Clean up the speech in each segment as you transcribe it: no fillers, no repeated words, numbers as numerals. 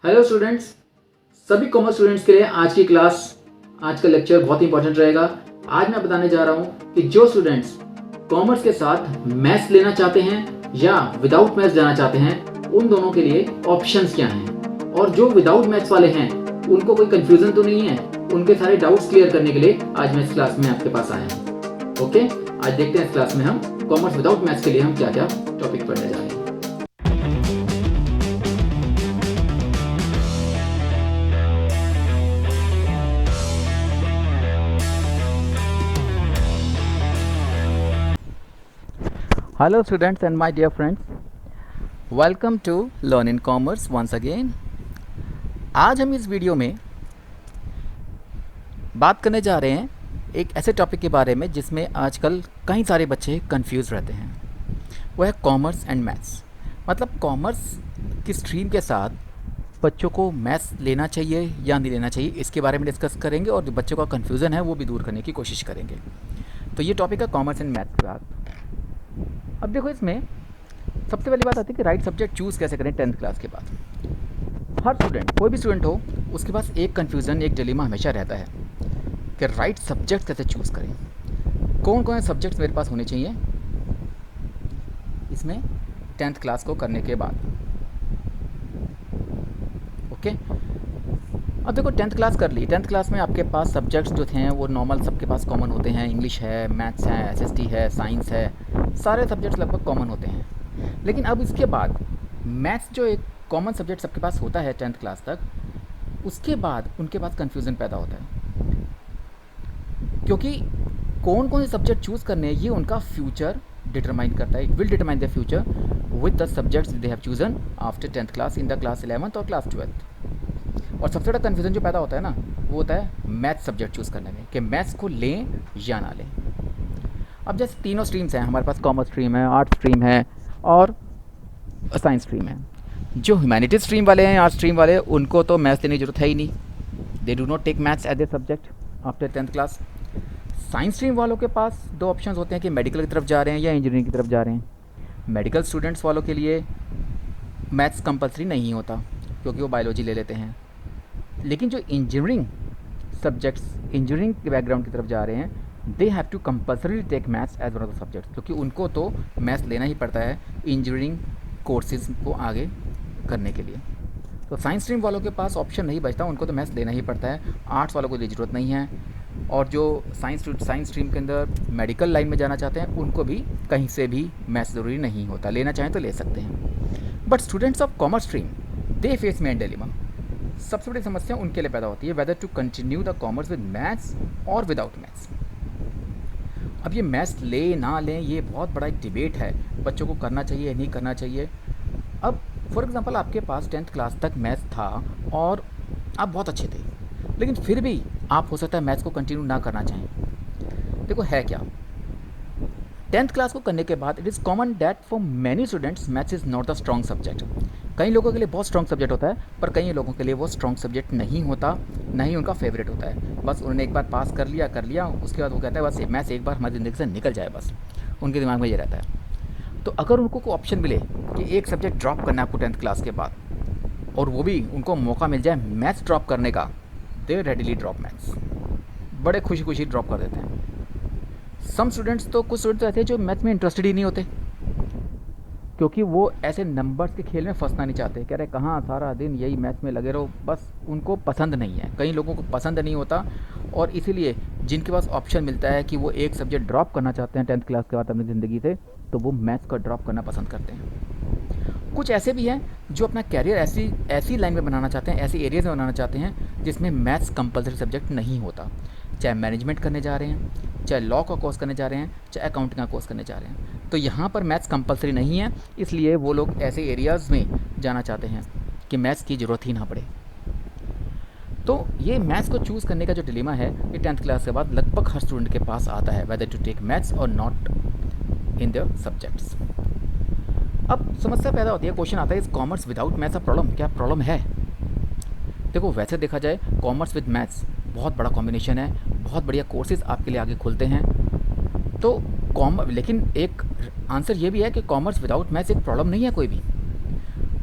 Hello students, सभी commerce students के लिए आज का लेक्चर बहुत ही इंपॉर्टेंट रहेगा। आज मैं बताने जा रहा हूँ कि जो स्टूडेंट्स कॉमर्स के साथ मैथ्स लेना चाहते हैं या विदाउट मैथ्स जाना चाहते हैं, उन दोनों के लिए ऑप्शंस क्या हैं, और जो विदाउट मैथ्स वाले हैं उनको कोई कंफ्यूजन तो नहीं है। उनके सारे डाउट्स क्लियर करने के लिए आज मैं इस क्लास में आपके पास आया हूँ। ओके, आज देखते हैं इस क्लास में हम कॉमर्स विदाउट मैथ्स के लिए हम क्या क्या टॉपिक पढ़ने जा रहे हैं। Hello students and my dear friends, welcome to Learn in Commerce once again। आज हम इस वीडियो में बात करने जा रहे हैं एक ऐसे टॉपिक के बारे में जिसमें आजकल कई सारे बच्चे कंफ्यूज रहते हैं। वह है कॉमर्स एंड मैथ्स। मतलब कॉमर्स की स्ट्रीम के साथ बच्चों को मैथ्स लेना चाहिए या नहीं लेना चाहिए, इसके बारे में डिस्कस करेंगे और जो बच्चों का कन्फ्यूज़न है वो भी दूर करने की कोशिश करेंगे। तो ये टॉपिक है कॉमर्स एंड मैथ्स के बाद। अब देखो, इसमें सबसे पहली बात आती है कि राइट सब्जेक्ट चूज़ कैसे करें 10th क्लास के बाद। हर स्टूडेंट, कोई भी स्टूडेंट हो, उसके पास एक कन्फ्यूज़न, एक डिलेमा हमेशा रहता है कि राइट सब्जेक्ट कैसे चूज़ करें। कौन कौन से सब्जेक्ट्स मेरे पास होने चाहिए इसमें 10th क्लास को करने के बाद। ओके, अब देखो 10th क्लास कर ली। 10th क्लास में आपके पास सब्जेक्ट्स जो थे वो नॉर्मल सबके पास कॉमन होते हैं। इंग्लिश है, मैथ्स है, एसएसटी है, साइंस है, सारे सब्जेक्ट्स लगभग कॉमन होते हैं। लेकिन अब इसके बाद मैथ्स जो एक कॉमन सब्जेक्ट सबके पास होता है 10th क्लास तक, उसके बाद उनके पास कन्फ्यूज़न पैदा होता है, क्योंकि कौन कौन से सब्जेक्ट चूज़ करने हैं ये उनका फ्यूचर डिटरमाइन करता है। It will determine the future with the subjects they have chosen after 10th class in the class 11th और क्लास 12th। और सबसे बड़ा कन्फ्यूज़न जो पैदा होता है ना, वो होता है मैथ्स सब्जेक्ट चूज़ करने में कि मैथ्स को लें या ना लें। अब जैसे तीनों स्ट्रीम्स हैं हमारे पास, कॉमर्स स्ट्रीम है, आर्ट्स स्ट्रीम है और साइंस स्ट्रीम है। जो ह्यूमैनिटीज स्ट्रीम वाले हैं, आर्ट्स स्ट्रीम वाले, उनको तो मैथ्स लेने की जरूरत है ही नहीं। They do not take maths as a subject after 10th class. Science stream वालों के पास दो ऑप्शंस होते हैं कि मेडिकल की तरफ जा रहे हैं या इंजीनियरिंग की तरफ जा रहे हैं। मेडिकल स्टूडेंट्स वालों के लिए मैथ्स कंपलसरी नहीं होता क्योंकि वो बायोलॉजी ले लेते हैं। लेकिन जो इंजीनियरिंग सब्जेक्ट्स, इंजीनियरिंग के बैकग्राउंड की तरफ जा रहे हैं, they have to compulsory take maths as one of the subjects, क्योंकि उनको तो मैथ्स लेना ही पड़ता है इंजीनियरिंग कोर्सेज को आगे करने के लिए। तो साइंस स्ट्रीम वालों के पास ऑप्शन नहीं बचता, उनको तो मैथ्स लेना ही पड़ता है। आर्ट्स वालों को ये ज़रूरत नहीं है, और जो साइंस स्ट्रीम के अंदर मेडिकल लाइन में जाना चाहते हैं उनको भी कहीं से भी मैथ्स ज़रूरी नहीं होता, लेना चाहें तो ले सकते हैं। But students of commerce stream they face main dilemma. सबसे बड़ी समस्या उनके लिए पैदा होती है whether to continue the commerce with maths और विदाउट मैथ्स। अब ये मैथ्स ले ना लें, ये बहुत बड़ा एक डिबेट है, बच्चों को करना चाहिए या नहीं करना चाहिए। अब फॉर एग्जांपल आपके पास 10th क्लास तक मैथ्स था और आप बहुत अच्छे थे, लेकिन फिर भी आप हो सकता है मैथ्स को कंटिन्यू ना करना चाहें। देखो है क्या, 10th क्लास को करने के बाद it is common that for many students maths is not the strong subject. कई लोगों के लिए बहुत स्ट्रॉन्ग सब्जेक्ट होता है, पर कई लोगों के लिए वो स्ट्रॉन्ग सब्जेक्ट नहीं होता, ना ही उनका फेवरेट होता है। बस उन्होंने एक बार पास कर लिया, उसके बाद वो कहता है बस मैथ्स एक बार हमारी ज़िंदगी से निकल जाए, बस उनके दिमाग में ये रहता है। तो अगर उनको कोई ऑप्शन मिले कि एक सब्जेक्ट ड्रॉप करना है आपको 10th क्लास के बाद, और वो भी उनको मौका मिल जाए मैथ्स ड्रॉप करने का, दे रेडिली ड्रॉप मैथ्स, बड़े खुशी खुशी ड्रॉप कर देते हैं। सम स्टूडेंट्स तो, कुछ स्टूडेंट्स ऐसे हैं जो मैथ्स में इंटरेस्टेड ही नहीं होते, क्योंकि वो ऐसे नंबर्स के खेल में फंसना नहीं चाहते। कह रहे कहाँ सारा दिन यही मैथ्स में लगे रहो, बस उनको पसंद नहीं है। कई लोगों को पसंद नहीं होता, और इसीलिए जिनके पास ऑप्शन मिलता है कि वो एक सब्जेक्ट ड्रॉप करना चाहते हैं 10th क्लास के बाद अपनी ज़िंदगी से, तो वो मैथ्स का ड्रॉप करना पसंद करते हैं। कुछ ऐसे भी हैं जो अपना कैरियर ऐसी लाइन में बनाना चाहते हैं, ऐसे एरियाज़ में बनाना चाहते हैं जिसमें मैथ्स कंपलसरी सब्जेक्ट नहीं होता। चाहे मैनेजमेंट करने जा रहे हैं, चाहे लॉ का कोर्स करने जा रहे हैं, चाहे अकाउंटिंग का कोर्स करने जा रहे हैं, तो यहाँ पर मैथ्स कंपलसरी नहीं है, इसलिए वो लोग ऐसे एरियाज़ में जाना चाहते हैं कि मैथ्स की ज़रूरत ही ना पड़े। तो ये मैथ्स को चूज़ करने का जो डिलेमा है, ये 10th क्लास के बाद लगभग हर स्टूडेंट के पास आता है, वेदर टू टेक मैथ्स और नॉट इन द सब्जेक्ट्स। अब समस्या पैदा होती है, क्वेश्चन आता है, इस commerce without maths a problem? क्या प्रॉब्लम है? देखो, वैसे देखा जाए कॉमर्स विद मैथ्स बहुत बड़ा कॉम्बिनेशन है, बहुत बढ़िया कोर्सेज आपके लिए आगे खुलते हैं। तो लेकिन एक आंसर ये भी है कि कॉमर्स विदाउट मैथ्स एक प्रॉब्लम नहीं है कोई भी।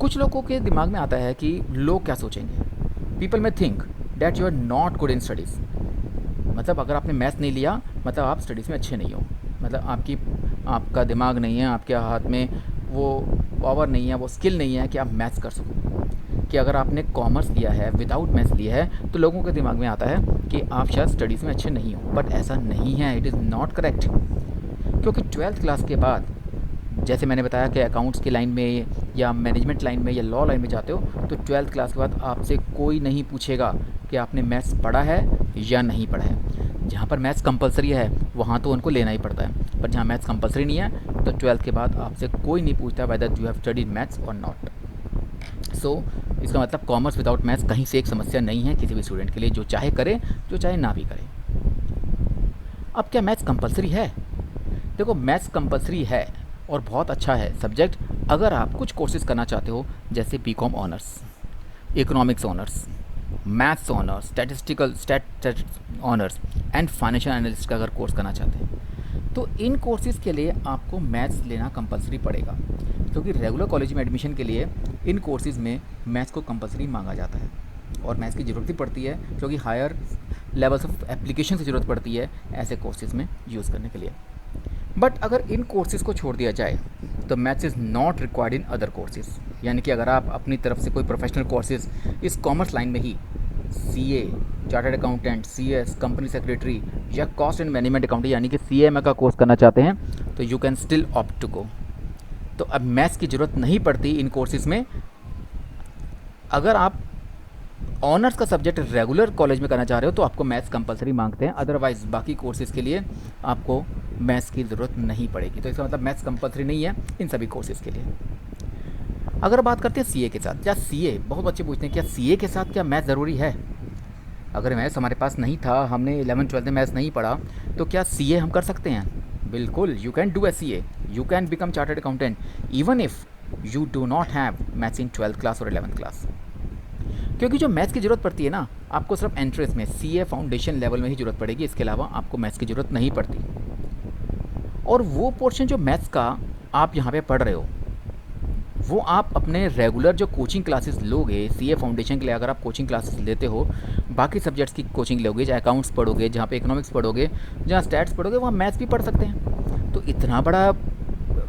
कुछ लोगों के दिमाग में आता है कि लोग क्या सोचेंगे। People may think that you are not good in studies. मतलब अगर आपने मैथ्स नहीं लिया मतलब आप स्टडीज़ में अच्छे नहीं हो, मतलब आपका दिमाग नहीं है, आपके हाथ में वो पावर नहीं है, वो स्किल नहीं है कि आप मैथ्स कर सको। कि अगर आपने कॉमर्स लिया है, विदाउट मैथ्स लिया है, तो लोगों के दिमाग में आता है कि आप शायद स्टडीज़ में अच्छे नहीं हो, बट ऐसा नहीं है। It is not correct. क्योंकि 12th क्लास के बाद जैसे मैंने बताया कि अकाउंट्स की लाइन में या मैनेजमेंट लाइन में या लॉ लाइन में जाते हो तो 12th क्लास के बाद आपसे कोई नहीं पूछेगा कि आपने मैथ्स पढ़ा है या नहीं पढ़ा है। जहाँ पर मैथ्स कंपलसरी है वहाँ तो उनको लेना ही पड़ता है, पर जहाँ मैथ्स कंपलसरी नहीं है तो 12th के बाद आपसे कोई नहीं पूछता whether you have studied maths और नॉट। सो इसका मतलब कॉमर्स विदाउट मैथ्स कहीं से एक समस्या नहीं है किसी भी स्टूडेंट के लिए, जो चाहे करे, जो चाहे ना भी करे। अब क्या मैथ्स कंपलसरी है? देखो, मैथ्स कंपलसरी है और बहुत अच्छा है सब्जेक्ट अगर आप कुछ कोर्सेज करना चाहते हो, जैसे B Com honours, economics honours, maths honours, statistical honours and financial analyst का अगर कोर्स करना चाहते हैं तो इन कोर्सेज़ के लिए आपको मैथ्स लेना कंपलसरी पड़ेगा, क्योंकि रेगुलर कॉलेज में एडमिशन के लिए इन कोर्सेज़ में मैथ्स को कंपलसरी मांगा जाता है और मैथ्स की ज़रूरत भी पड़ती है, क्योंकि हायर लेवल्स ऑफ एप्लीकेशन की ज़रूरत पड़ती है ऐसे कोर्सेज़ में यूज़ करने के लिए। बट अगर इन कोर्सेज़ को छोड़ दिया जाए तो maths is not required in other courses. यानी कि अगर आप अपनी तरफ से कोई प्रोफेशनल कोर्सेज़ इस कॉमर्स लाइन में ही CA, chartered accountant, CS, company secretary या कॉस्ट एंड मैनेजमेंट अकाउंटिंग यानी कि CMA का कोर्स करना चाहते हैं तो you can still opt to go. तो अब मैथ्स की ज़रूरत नहीं पड़ती इन कोर्सेज़ में। अगर आप ऑनर्स का सब्जेक्ट रेगुलर कॉलेज में करना चाह रहे हो तो आपको मैथ्स कंपलसरी मांगते हैं, अदरवाइज़ बाकी कोर्सेज़ के लिए आपको मैथ्स की ज़रूरत नहीं पड़ेगी। तो इसका मतलब मैथ्स कंपलसरी नहीं है इन सभी कोर्सेज़ के लिए। अगर बात करते हैं CA के साथ, क्या CA, बहुत बच्चे पूछते हैं क्या CA के साथ क्या मैथ्स ज़रूरी है? अगर मैथ्स हमारे पास नहीं था, हमने 11th-12th में मैथ्स नहीं पढ़ा, तो क्या CA हम कर सकते हैं? बिल्कुल, you can do a CA, you can become chartered accountant even if you do not have maths in 12th class और 11th क्लास। क्योंकि जो मैथ्स की ज़रूरत पड़ती है ना, आपको सिर्फ एंट्रेंस में CA फाउंडेशन लेवल में ही ज़रूरत पड़ेगी, इसके अलावा आपको मैथ्स की ज़रूरत नहीं पड़ती। और वो पोर्शन जो मैथ्स का आप यहाँ पे पढ़ रहे हो वो आप अपने रेगुलर जो कोचिंग क्लासेस लोगे, CA फाउंडेशन के लिए अगर आप कोचिंग क्लासेस लेते हो, बाकी सब्जेक्ट्स की कोचिंग लोगे, चाहे अकाउंट्स पढ़ोगे, जहाँ पे इकोनॉमिक्स पढ़ोगे, जहाँ स्टैट्स पढ़ोगे, वहाँ मैथ्स भी पढ़ सकते हैं। तो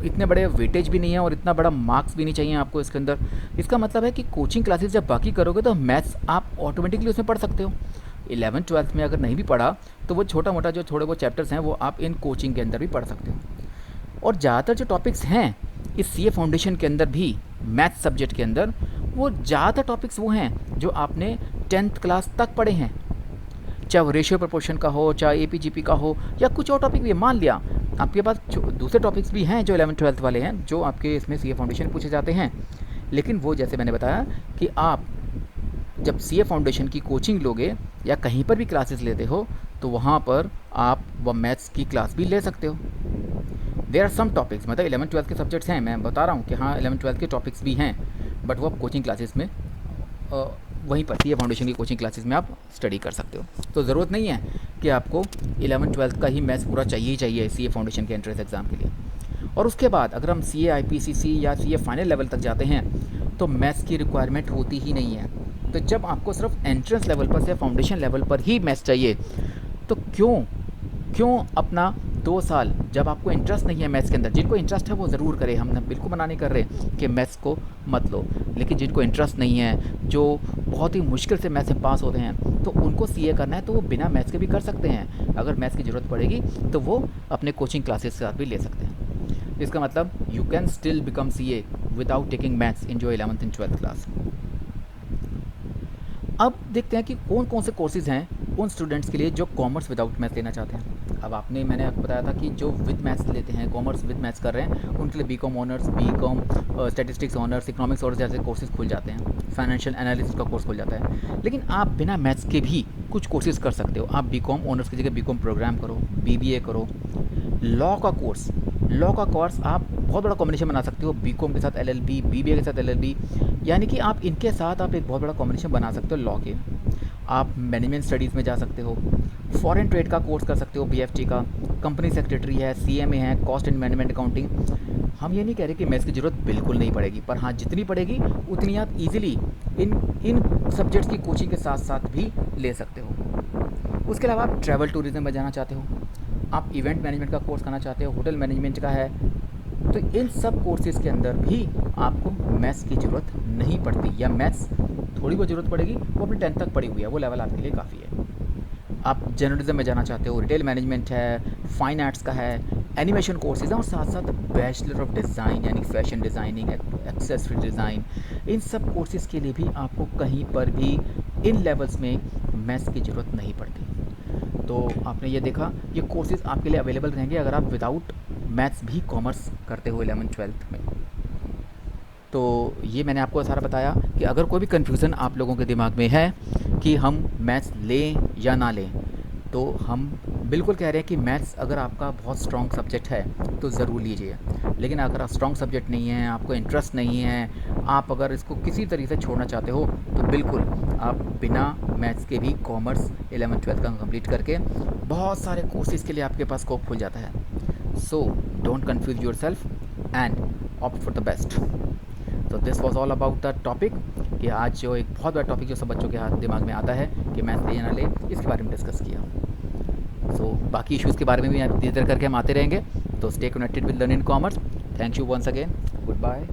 इतने बड़े वेटेज भी नहीं है और इतना बड़ा मार्क्स भी नहीं चाहिए आपको इसके अंदर। इसका मतलब है कि कोचिंग क्लासेस जब बाकी करोगे तो मैथ्स आप ऑटोमेटिकली उसमें पढ़ सकते हो। 11th-12th में अगर नहीं भी पढ़ा तो वो छोटा मोटा जो थोड़े वो चैप्टर्स हैं वो आप इन कोचिंग के अंदर भी पढ़ सकते हो। और ज़्यादातर जो टॉपिक्स हैं इस CA फाउंडेशन के अंदर भी मैथ्स सब्जेक्ट के अंदर, वो ज़्यादातर टॉपिक्स वो हैं जो आपने 10th क्लास तक पढ़े हैं, चाहे वो रेशियो प्रपोर्शन का हो, चाहे APGP का हो, या कुछ और टॉपिक भी। मान लिया आपके पास दूसरे टॉपिक्स भी हैं जो 11th-12th वाले हैं, जो आपके इसमें CA फाउंडेशन पूछे जाते हैं, लेकिन वो जैसे मैंने बताया कि आप जब CA फाउंडेशन की कोचिंग लोगे या कहीं पर भी क्लासेस लेते हो तो वहाँ पर आप वो मैथ्स की क्लास भी ले सकते हो। देयर आर सम टॉपिक्स, मतलब 11th-12th के सब्जेक्ट्स हैं, मैं बता रहा हूँ कि हाँ 11th-12th के टॉपिक्स भी हैं, बट वो आप कोचिंग क्लासेस में वहीं पर CA फाउंडेशन की कोचिंग क्लासेस में आप स्टडी कर सकते हो। तो ज़रूरत नहीं है कि आपको 11th-12th का ही मैथ्स पूरा चाहिए ही चाहिए CA फाउंडेशन के एंट्रेंस एग्ज़ाम के लिए। और उसके बाद अगर हम CA IPCC या CA फाइनल लेवल तक जाते हैं तो मैथ्स की रिक्वायरमेंट होती ही नहीं है। तो जब आपको सिर्फ एंट्रेंस लेवल पर से फाउंडेशन लेवल पर ही मैथ्स चाहिए तो क्यों अपना 2 साल, जब आपको इंटरेस्ट नहीं है मैथ्स के अंदर, जिनको इंटरेस्ट है वो ज़रूर करें, हम बिल्कुल मना नहीं कर रहे कि मैथ्स को मत लो, लेकिन जिनको इंटरेस्ट नहीं है, जो बहुत ही मुश्किल से मैथ्स में पास होते हैं, तो उनको CA करना है तो वो बिना मैथ्स के भी कर सकते हैं। अगर मैथ्स की ज़रूरत पड़ेगी तो वो अपने कोचिंग क्लासेस के साथ भी ले सकते हैं। इसका मतलब you can still become CA without taking maths इन जो 11th एंड 12th क्लास। अब देखते हैं कि कौन कौन से कोर्सेज़ हैं उन स्टूडेंट्स के लिए जो कॉमर्स विदाउट मैथ्स लेना चाहते हैं। अब मैंने आपको बताया था कि जो विद मैथ्स लेते हैं, कॉमर्स विद मैथ्स कर रहे हैं, उनके लिए B Com honours, B Com statistics honours, economics honours जैसे कोर्सेज खुल जाते हैं, फाइनेंशियल एनालिसिस का कोर्स खुल जाता है। लेकिन आप बिना मैथ्स के भी कुछ कोर्सेज कर सकते हो। आप बीकॉम ऑनर्स की जगह बीकॉम प्रोग्राम करो, BBA करो, लॉ का कोर्स आप बहुत बड़ा कॉम्बिनेशन बना सकते हो, बीकॉम के साथ LLB, BBA के साथ LLB, यानी कि आप इनके साथ आप एक बहुत बड़ा कॉम्बिनेशन बना सकते हो लॉ के। आप मैनेजमेंट स्टडीज़ में जा सकते हो, फॉरेन ट्रेड का कोर्स कर सकते हो, बीएफटी का, कंपनी सेक्रेटरी है, सीएमए है, कॉस्ट एंड मैनेजमेंट अकाउंटिंग। हम ये नहीं कह रहे कि मैथ्स की ज़रूरत बिल्कुल नहीं पड़ेगी, पर हाँ जितनी पड़ेगी उतनी आप इजीली इन सब्जेक्ट्स की कोचिंग के साथ साथ भी ले सकते हो। उसके अलावा आप ट्रैवल टूरिज्म में जाना चाहते हो, आप इवेंट मैनेजमेंट का कोर्स करना चाहते हो, होटल मैनेजमेंट का है, तो इन सब कोर्सेज़ के अंदर भी आपको मैथ्स की ज़रूरत नहीं पड़ती, या मैथ्स थोड़ी बहुत ज़रूरत पड़ेगी, वो अपनी 10th तक पड़ी हुई है, वो लेवल आपके लिए काफ़ी है। आप जर्नलिज्म में जाना चाहते हो, रिटेल मैनेजमेंट है, फाइन आर्ट्स का है, एनिमेशन कोर्सेज हैं, और साथ साथ बैचलर ऑफ डिज़ाइन यानी फैशन डिज़ाइनिंग, एक्सेसरी डिज़ाइन, इन सब कोर्सेज़ के लिए भी आपको कहीं पर भी इन लेवल्स में मैथ्स की ज़रूरत नहीं पड़ती। तो आपने ये देखा, ये कोर्सेज़ आपके लिए अवेलेबल रहेंगे अगर आप विदाउट मैथ्स भी कॉमर्स करते हो 11th-12th में। तो ये मैंने आपको सारा बताया कि अगर कोई भी कन्फ्यूज़न आप लोगों के दिमाग में है कि हम मैथ्स लें या ना लें, तो हम बिल्कुल कह रहे हैं कि मैथ्स अगर आपका बहुत स्ट्रॉन्ग सब्जेक्ट है तो ज़रूर लीजिए, लेकिन अगर आप स्ट्रॉन्ग सब्जेक्ट नहीं है, आपको इंटरेस्ट नहीं है, आप अगर इसको किसी तरीके से छोड़ना चाहते हो, तो बिल्कुल आप बिना मैथ्स के भी कॉमर्स 11th-12th का कंप्लीट करके बहुत सारे कोर्सेज़ के लिए आपके पास स्कोप खुल जाता है। So don't confuse yourself and opt for the best. तो this was all about the topic, कि आज जो एक बहुत बड़ा टॉपिक जो सब बच्चों के हाथ दिमाग में आता है कि मैथ्स ले या ना ले, इसके बारे में डिस्कस किया। सो बाकी इश्यूज़ के बारे में भी धीरे धीरे करके हम आते रहेंगे। तो stay connected with learn in commerce. Thank you once again, good bye.